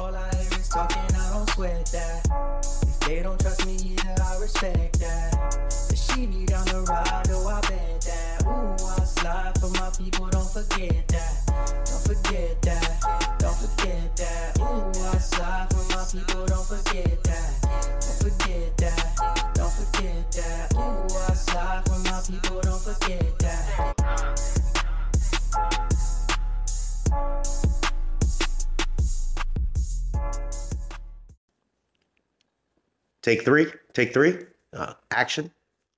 All I hear is talking, I don't sweat that. If they don't trust me either, I respect that. If she be down the ride, oh, I bet that. Ooh, I slide for my people, don't forget that. Don't forget that. Don't forget that. Ooh, I slide for my people, don't forget that. Don't forget that. Don't forget that. Ooh, I slide for my people, don't forget that. Take three. Take three. Action.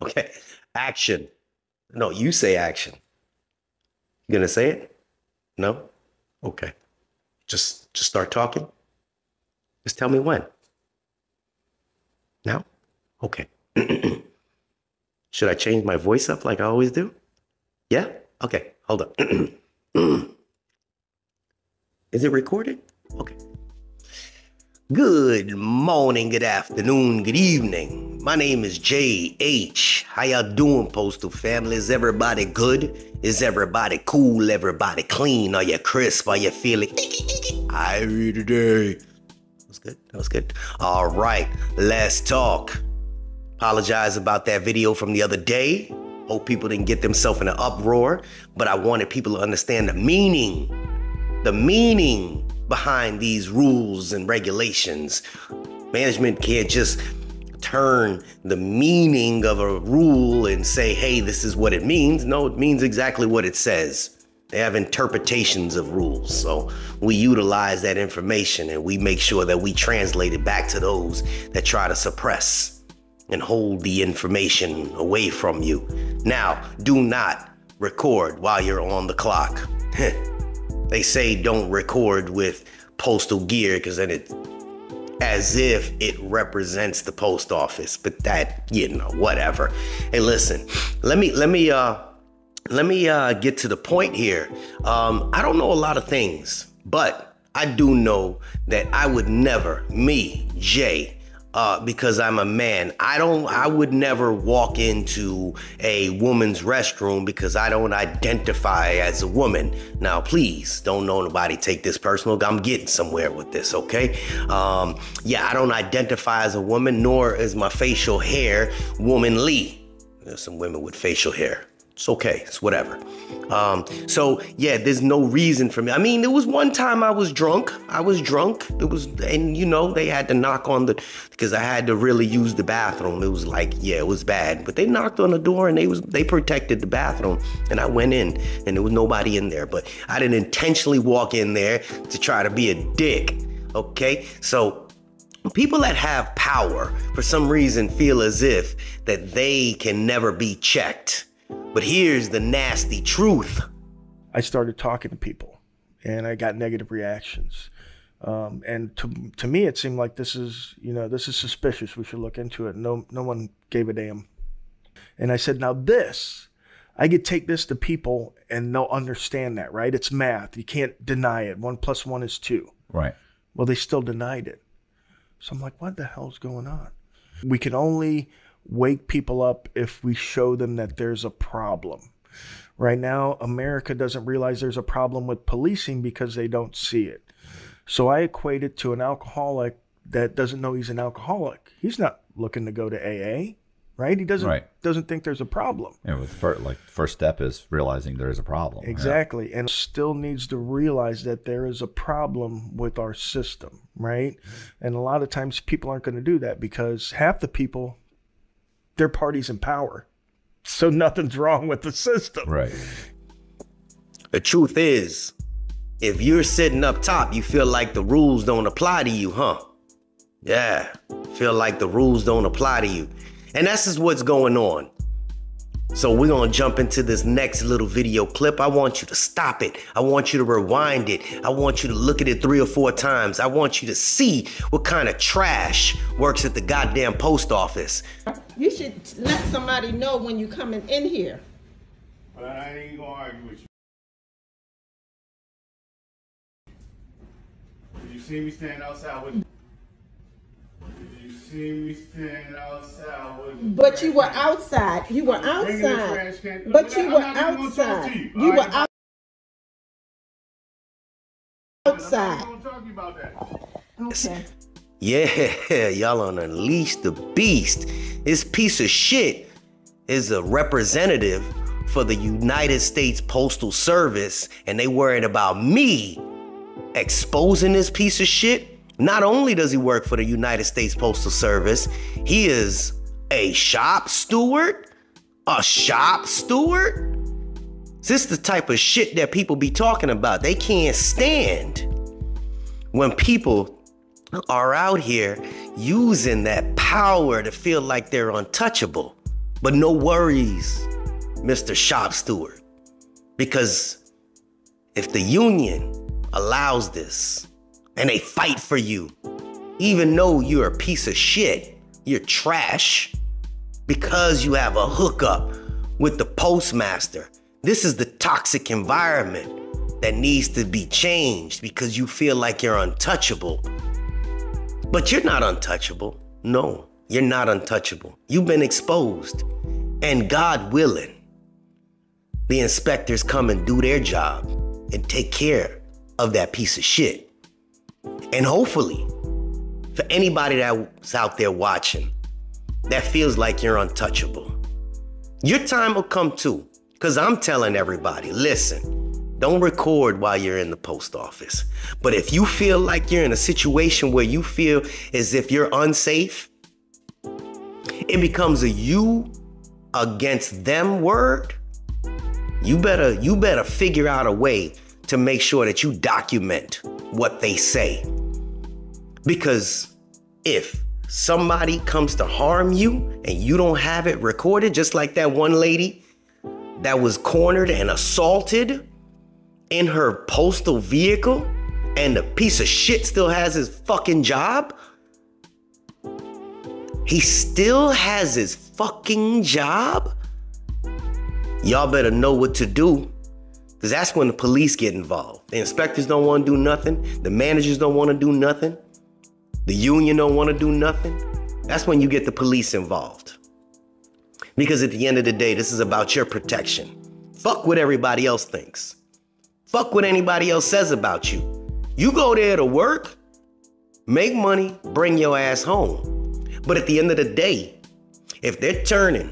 Okay. Action. No, you say action. You gonna say it? No? Okay. Just start talking. Just tell me when. Now? Okay. Should I change my voice up like I always do? Yeah? Okay. Hold on. Is it recorded? Okay. Good morning, good afternoon, good evening. My name is JH. How y'all doing, Postal family? Is everybody good? Is everybody cool? Everybody clean? Are you crisp? Are you feeling irie today? That was good. That was good. All right, let's talk. Apologize about that video from the other day. Hope people didn't get themselves in an uproar, but I wanted people to understand the meaning behind these rules and regulations. Management can't just turn the meaning of a rule and say, hey, this is what it means. No, it means exactly what it says. They have interpretations of rules. So we utilize that information and we make sure that we translate it back to those that try to suppress and hold the information away from you. Now, do not record while you're on the clock. They say don't record with postal gear because then it as if it represents the post office, but that, you know, whatever. Hey, listen, let me get to the point here. I don't know a lot of things, but I do know that I would never, me, Jay, because I'm a man, I would never walk into a woman's restroom because I don't identify as a woman. Now, please don't know nobody take this personal. I'm getting somewhere with this, okay? Yeah, I don't identify as a woman, nor is my facial hair womanly. There's some women with facial hair. It's okay, it's whatever. So yeah, there's no reason for me. I mean, there was one time I was drunk. And you know, they had to knock on because I had to really use the bathroom. It was like, yeah, it was bad. But they knocked on the door and they protected the bathroom. And I went in and there was nobody in there. But I didn't intentionally walk in there to try to be a dick, okay? So people that have power, for some reason, feel as if that they can never be checked. But here's the nasty truth. I started talking to people and I got negative reactions. And to me, it seemed like this is suspicious. We should look into it. No one gave a damn. And I said, now I could take this to people and they'll understand that, right? It's math. You can't deny it. 1 + 1 is 2. Right. Well, they still denied it. So I'm like, what the hell's going on? We can only wake people up if we show them that there's a problem. Right now, America doesn't realize there's a problem with policing because they don't see it. So I equate it to an alcoholic that doesn't know he's an alcoholic. He's not looking to go to AA, right? He doesn't think there's a problem. Yeah, first step is realizing there is a problem. Exactly. Yeah. And still needs to realize that there is a problem with our system, right? And a lot of times people aren't going to do that because half the people, their party's in power. So nothing's wrong with the system. Right. The truth is, if you're sitting up top, you feel like the rules don't apply to you, huh? Yeah, feel like the rules don't apply to you. And that's just what's going on. So we're gonna jump into this next little video clip. I want you to stop it. I want you to rewind it. I want you to look at it 3 or 4 times. I want you to see what kind of trash works at the goddamn post office. You should let somebody know when you're coming in here. But I ain't gonna argue with you. Did you see me stand outside with you? See me standing outside with but you were outside. You were outside. But you were outside. You were outside. I'm talking about that. Okay. Yeah, y'all on Unleash the Beast. This piece of shit is a representative for the United States Postal Service, and they worried about me exposing this piece of shit. Not only does he work for the United States Postal Service, he is a shop steward. A shop steward? This is the type of shit that people be talking about. They can't stand when people are out here using that power to feel like they're untouchable. But no worries, Mr. Shop Steward. Because if the union allows this and they fight for you, even though you're a piece of shit, you're trash, because you have a hookup with the postmaster, this is the toxic environment that needs to be changed because you feel like you're untouchable. But you're not untouchable. No, you're not untouchable. You've been exposed. And God willing, the inspectors come and do their job and take care of that piece of shit. And hopefully, for anybody that's out there watching that feels like you're untouchable, your time will come too. Because I'm telling everybody, listen, don't record while you're in the post office. But if you feel like you're in a situation where you feel as if you're unsafe, it becomes a you against them word. You better figure out a way to make sure that you document what they say. Because if somebody comes to harm you and you don't have it recorded, just like that one lady that was cornered and assaulted in her postal vehicle, and the piece of shit still has his fucking job. He still has his fucking job. Y'all better know what to do, because that's when the police get involved. The inspectors don't want to do nothing. The managers don't want to do nothing. The union don't want to do nothing. That's when you get the police involved. Because at the end of the day, this is about your protection. Fuck what everybody else thinks. Fuck what anybody else says about you. You go there to work, make money, bring your ass home. But at the end of the day, if they're turning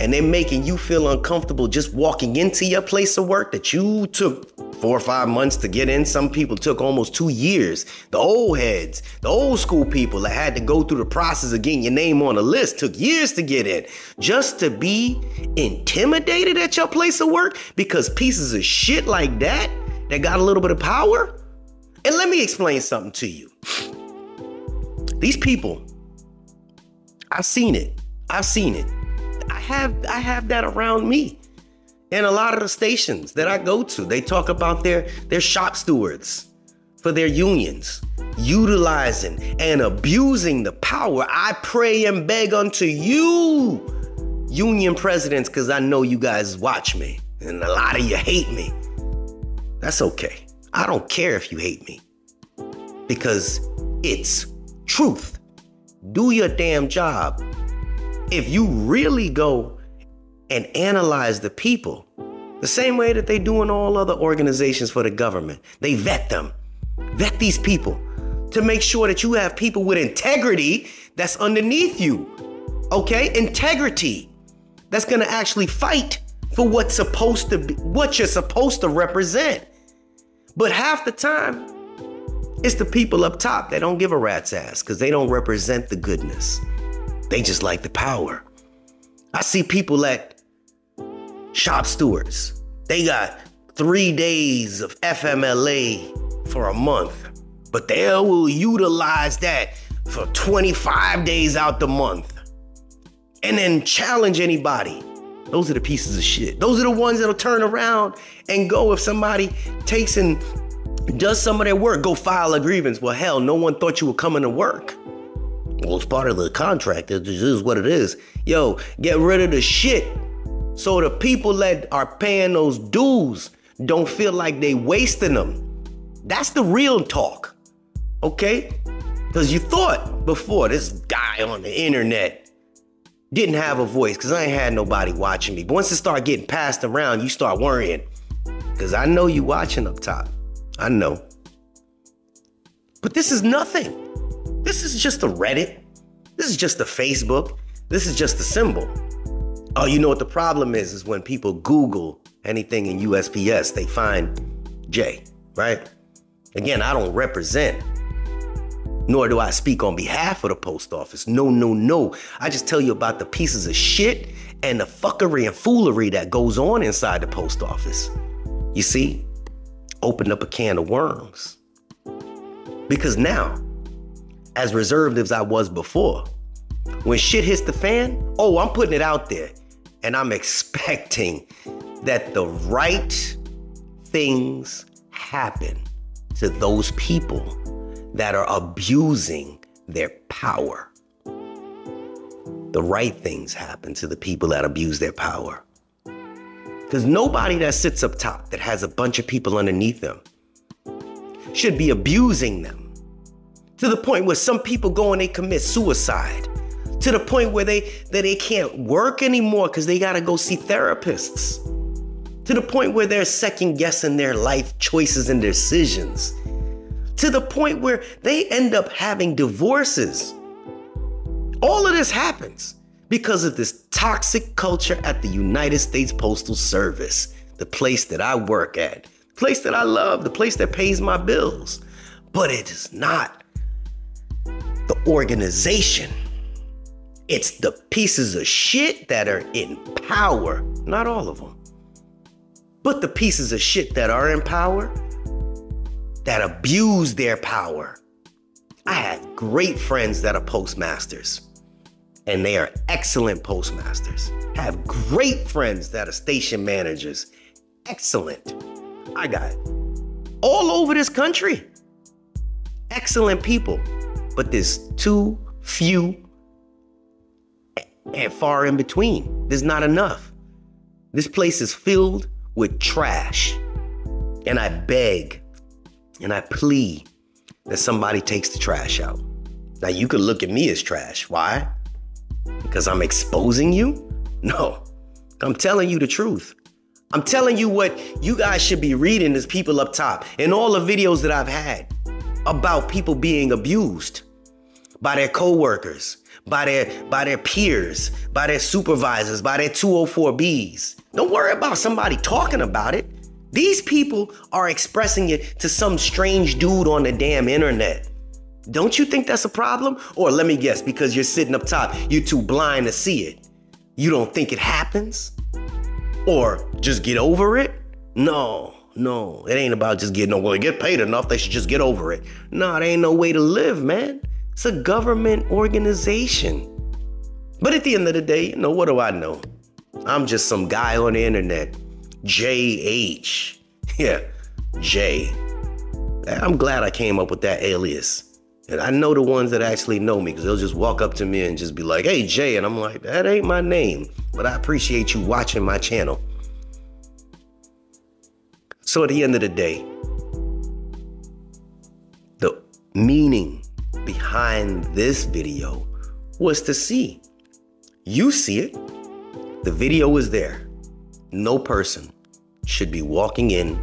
and they're making you feel uncomfortable just walking into your place of work that you took 4 or 5 months to get in, some people took almost 2 years. The old heads, the old school people that had to go through the process of getting your name on a list took years to get in, just to be intimidated at your place of work because pieces of shit like that got a little bit of power. And let me explain something to you. These people, I've seen it. I have that around me. And a lot of the stations that I go to, they talk about their shop stewards for their unions, utilizing and abusing the power. I pray and beg unto you, union presidents, because I know you guys watch me and a lot of you hate me. That's okay. I don't care if you hate me, because it's truth. Do your damn job. If you really go and analyze the people the same way that they do in all other organizations for the government, they vet them, vet these people to make sure that you have people with integrity that's underneath you. Okay? Integrity that's going to actually fight for what's supposed to be, what you're supposed to represent. But half the time, it's the people up top that don't give a rat's ass because they don't represent the goodness. They just like the power. I see people at shop stewards. They got 3 days of FMLA for a month, but they will utilize that for 25 days out the month and then challenge anybody. Those are the pieces of shit. Those are the ones that'll turn around and go, if somebody takes and does some of their work, go file a grievance. Well, hell, no one thought you were coming to work. Well, it's part of the contract. It is what it is. Yo, get rid of the shit so the people that are paying those dues don't feel like they wasting them. That's the real talk, okay? Because you thought before this guy on the internet didn't have a voice because I ain't had nobody watching me. But once it start getting passed around, you start worrying. Because I know you watching up top. I know. But this is nothing. This is just a Reddit. This is just a Facebook. This is just a symbol. Oh, you know what the problem is when people Google anything in USPS, they find J, right? Again, I don't represent, nor do I speak on behalf of the post office. No, no, no. I just tell you about the pieces of shit and the fuckery and foolery that goes on inside the post office. You see, opened up a can of worms. Because now, as reserved as I was before, when shit hits the fan, oh, I'm putting it out there. And I'm expecting that the right things happen to those people that are abusing their power. The right things happen to the people that abuse their power. Because nobody that sits up top that has a bunch of people underneath them should be abusing them to the point where some people go and they commit suicide, to the point where they can't work anymore because they got to go see therapists, to the point where they're second guessing their life choices and decisions, to the point where they end up having divorces. All of this happens because of this toxic culture at the United States Postal Service, the place that I work at, the place that I love, the place that pays my bills. But it is not the organization. It's the pieces of shit that are in power, not all of them, but the pieces of shit that are in power that abuse their power. I have great friends that are postmasters, and they are excellent postmasters. I have great friends that are station managers, excellent. I got all over this country, excellent people, but there's too few and far in between. There's not enough. This place is filled with trash. And I beg and I plead that somebody takes the trash out. Now you could look at me as trash. Why? Because I'm exposing you? No, I'm telling you the truth. I'm telling you what you guys should be reading as people up top in all the videos that I've had about people being abused by their coworkers, by their peers, by their supervisors, by their 204Bs. Don't worry about somebody talking about it. These people are expressing it to some strange dude on the damn internet. Don't you think that's a problem? Or let me guess, because you're sitting up top, you're too blind to see it. You don't think it happens? Or just get over it? No, it ain't about just getting over it. Get paid enough, they should just get over it. No, there ain't no way to live, man. It's a government organization. But at the end of the day, you know, what do I know? I'm just some guy on the internet. JH. Yeah, J. I'm glad I came up with that alias. And I know the ones that actually know me, because they'll just walk up to me and just be like, hey, Jay. And I'm like, that ain't my name, but I appreciate you watching my channel. So at the end of the day, the meaning behind this video was to see. You see it. The video is there. No person should be walking in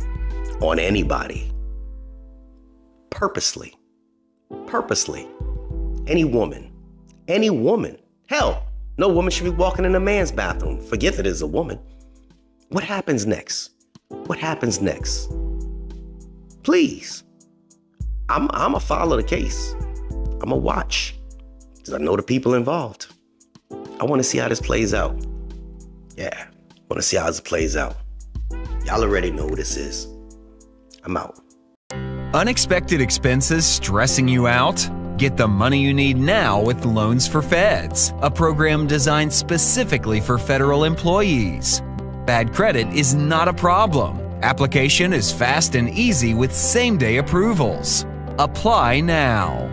on anybody purposely. Any woman. Hell, no woman should be walking in a man's bathroom. Forget that it's a woman. What happens next? Please. I'm going to follow the case. I'm going to watch, because I know the people involved. I want to see how this plays out. Yeah, I want to see how this plays out. Y'all already know who this is. I'm out. Unexpected expenses stressing you out? Get the money you need now with Loans for Feds, a program designed specifically for federal employees. Bad credit is not a problem. Application is fast and easy with same-day approvals. Apply now.